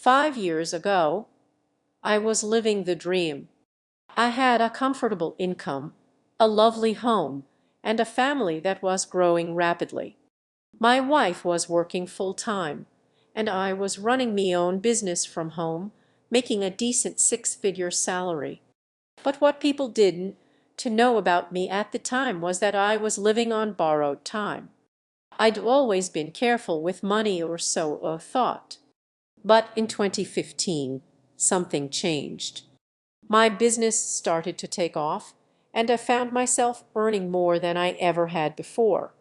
5 years ago, I was living the dream. I had a comfortable income, a lovely home, and a family that was growing rapidly. My wife was working full time, and I was running my own business from home, making a decent six-figure salary. But what people didn't to know about me at the time was that I was living on borrowed time. I'd always been careful with money, or so I thought. But in 2015, something changed. My business started to take off, and I found myself earning more than I ever had before.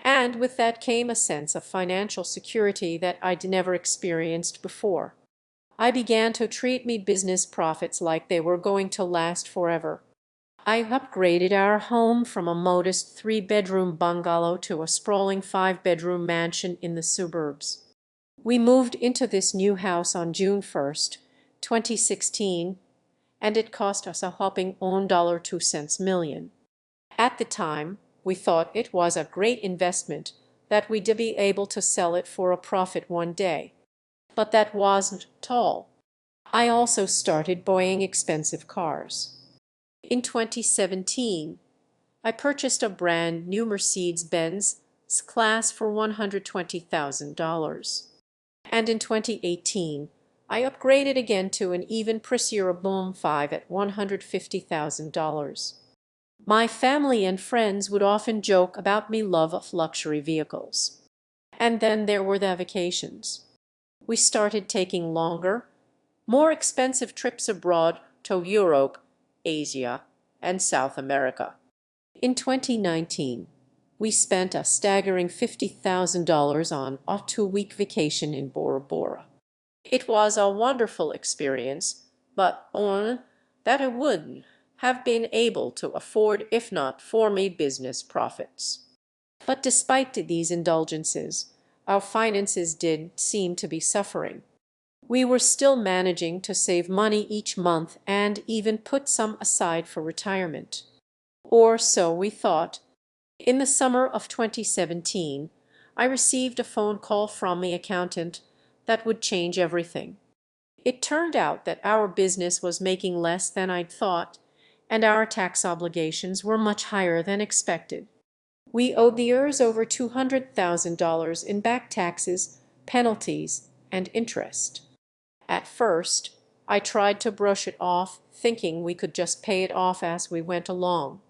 And with that came a sense of financial security that I'd never experienced before. I began to treat me business profits like they were going to last forever. I upgraded our home from a modest three-bedroom bungalow to a sprawling five-bedroom mansion in the suburbs. We moved into this new house on June 1st, 2016, and it cost us a whopping $1.02 million. At the time, we thought it was a great investment, that we'd be able to sell it for a profit one day. But that wasn't all. I also started buying expensive cars. In 2017, I purchased a brand new Mercedes-Benz S-Class for $120,000. And in 2018, I upgraded again to an even prettier Boom 5 at $150,000. My family and friends would often joke about me love of luxury vehicles. And then there were the vacations. We started taking longer, more expensive trips abroad to Europe, Asia, and South America. In 2019, we spent a staggering $50,000 on a 2-week vacation in Bora Bora. It was a wonderful experience, but one that I wouldn't have been able to afford if not for my business profits. But despite these indulgences, our finances did seem to be suffering. We were still managing to save money each month and even put some aside for retirement. Or so we thought. In the summer of 2017, I received a phone call from my accountant that would change everything. It turned out that our business was making less than I'd thought, and our tax obligations were much higher than expected. We owed the heirs over $200,000 in back taxes, penalties, and interest. At first, I tried to brush it off, thinking we could just pay it off as we went along.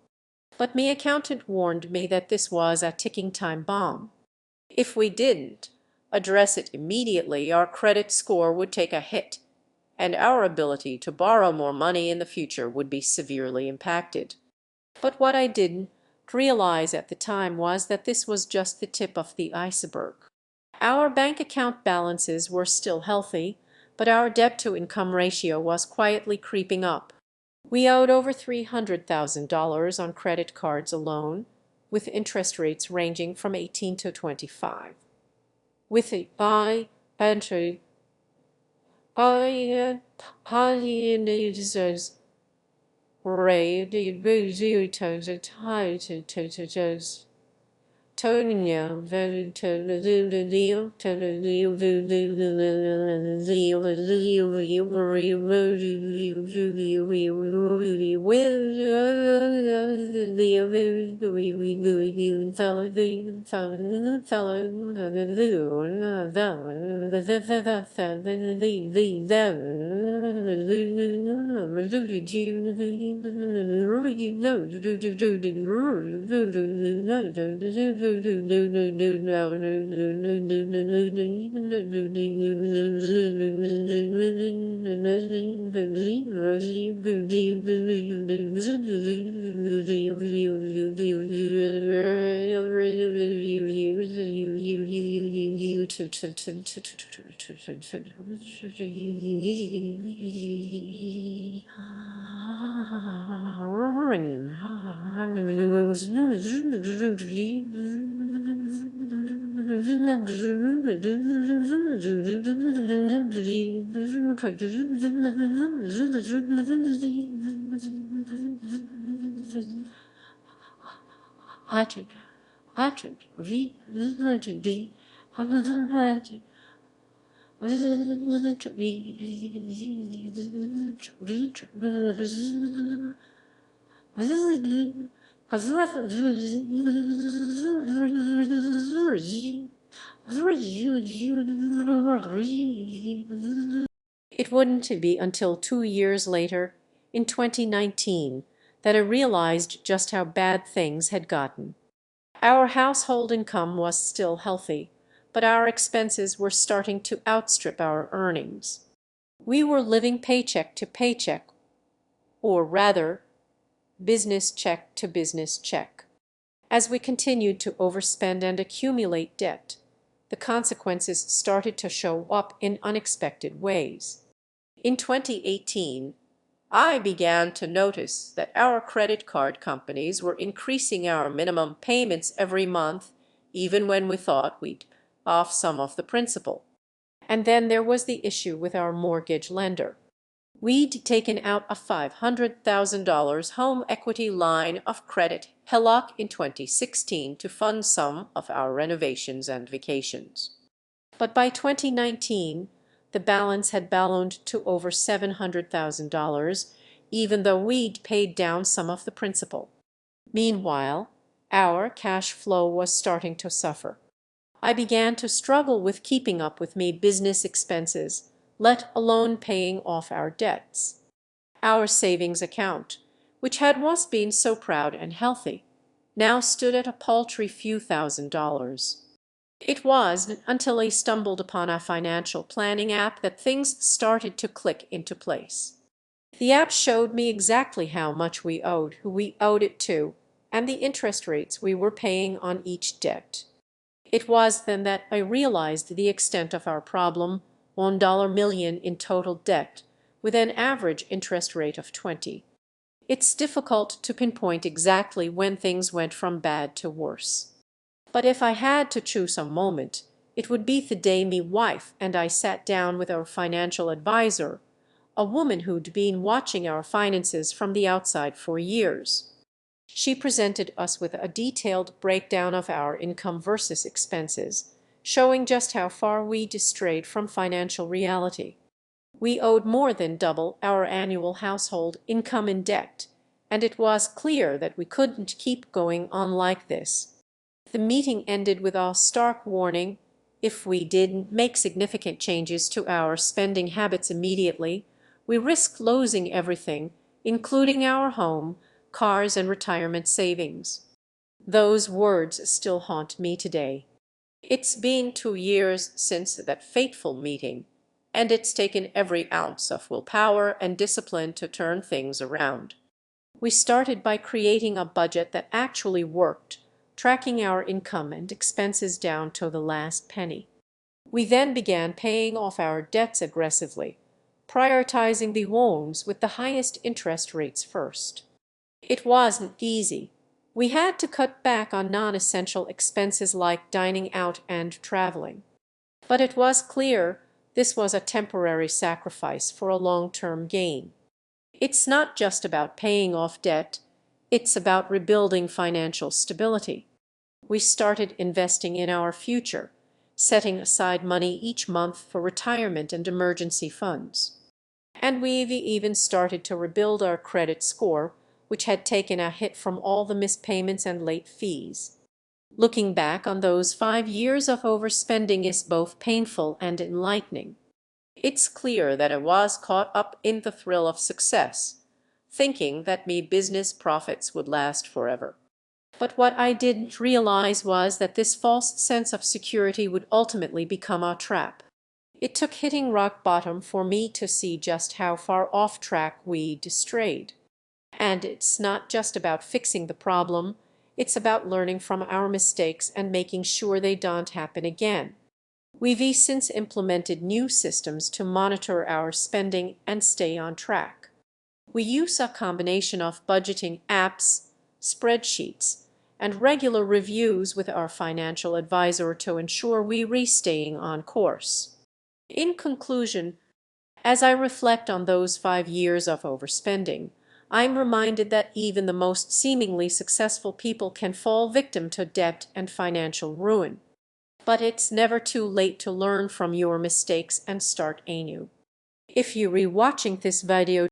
But my accountant warned me that this was a ticking time bomb. If we didn't address it immediately, our credit score would take a hit, and our ability to borrow more money in the future would be severely impacted. But what I didn't realize at the time was that this was just the tip of the iceberg. Our bank account balances were still healthy, but our debt-to-income ratio was quietly creeping up. We owed over $300,000 on credit cards alone, with interest rates ranging from 18 to 25. With a high entry, high rate, Tonya very It wouldn't be until 2 years later, in 2019, that I realized just how bad things had gotten. Our household income was still healthy, but our expenses were starting to outstrip our earnings. We were living paycheck to paycheck, or rather, business check to business check. As we continued to overspend and accumulate debt, the consequences started to show up in unexpected ways. In 2018, I began to notice that our credit card companies were increasing our minimum payments every month, even when we thought we'd off some of the principal. And then there was the issue with our mortgage lender. We'd taken out a $500,000 home equity line of credit HELOC in 2016 to fund some of our renovations and vacations. But by 2019, the balance had ballooned to over $700,000, even though we'd paid down some of the principal. Meanwhile, our cash flow was starting to suffer. I began to struggle with keeping up with me business expenses, let alone paying off our debts. Our savings account, which had once been so proud and healthy, now stood at a paltry few $1,000s. It wasn't until I stumbled upon a financial planning app that things started to click into place. The app showed me exactly how much we owed, who we owed it to, and the interest rates we were paying on each debt. It was then that I realized the extent of our problem: $1 million in total debt, with an average interest rate of 20. It's difficult to pinpoint exactly when things went from bad to worse. But if I had to choose a moment, it would be the day me wife and I sat down with our financial advisor, a woman who'd been watching our finances from the outside for years. She presented us with a detailed breakdown of our income versus expenses, showing just how far we'd strayed from financial reality. We owed more than double our annual household income in debt, and it was clear that we couldn't keep going on like this. The meeting ended with a stark warning: if we didn't make significant changes to our spending habits immediately, we risked losing everything, including our home, cars, and retirement savings. Those words still haunt me today. It's been 2 years since that fateful meeting, and it's taken every ounce of willpower and discipline to turn things around. We started by creating a budget that actually worked, tracking our income and expenses down to the last penny. We then began paying off our debts aggressively, prioritizing the loans with the highest interest rates first. It wasn't easy. We had to cut back on non-essential expenses like dining out and traveling. But it was clear this was a temporary sacrifice for a long-term gain. It's not just about paying off debt, it's about rebuilding financial stability. We started investing in our future, setting aside money each month for retirement and emergency funds. And we've even started to rebuild our credit score, which had taken a hit from all the missed payments and late fees. Looking back on those 5 years of overspending is both painful and enlightening. It's clear that I was caught up in the thrill of success, thinking that me business profits would last forever. But what I didn't realize was that this false sense of security would ultimately become a trap. It took hitting rock bottom for me to see just how far off track we'd strayed. And it's not just about fixing the problem, it's about learning from our mistakes and making sure they don't happen again. We've since implemented new systems to monitor our spending and stay on track. We use a combination of budgeting apps, spreadsheets, and regular reviews with our financial advisor to ensure we're staying on course. In conclusion, as I reflect on those 5 years of overspending, I'm reminded that even the most seemingly successful people can fall victim to debt and financial ruin. But it's never too late to learn from your mistakes and start anew. If you're rewatching this video